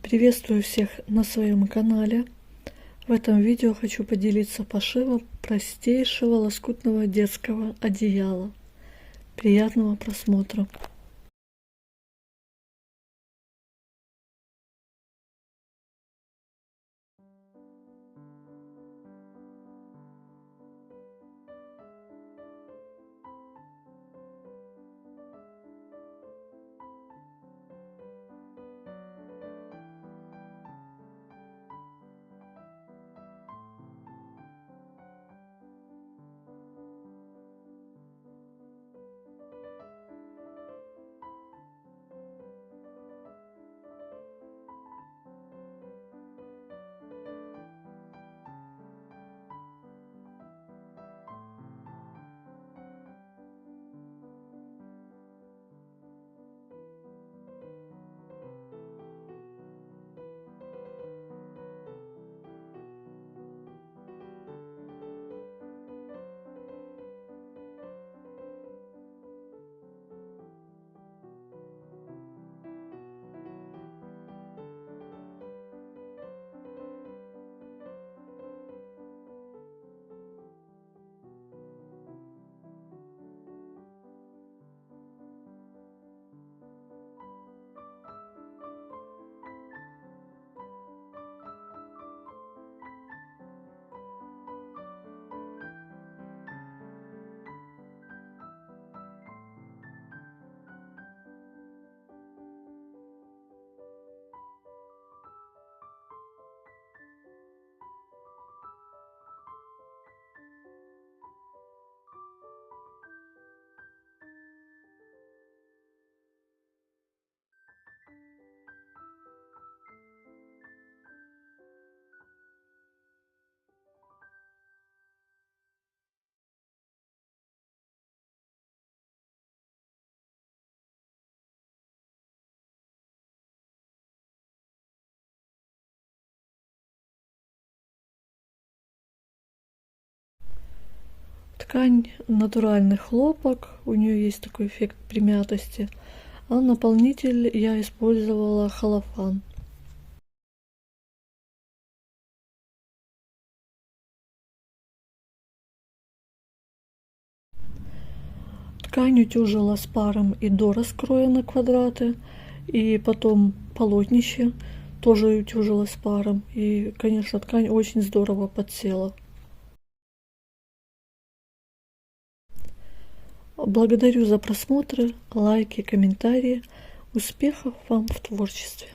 Приветствую всех на своем канале. В этом видео хочу поделиться пошивом простейшего лоскутного детского одеяла. Приятного просмотра! Ткань натуральный хлопок, у нее есть такой эффект примятости, а наполнитель я использовала холофан. Ткань утюжила с паром и до раскроя на квадраты, и потом полотнище тоже утюжила с паром, и, конечно, ткань очень здорово подсела. Благодарю за просмотры, лайки, комментарии. Успехов вам в творчестве!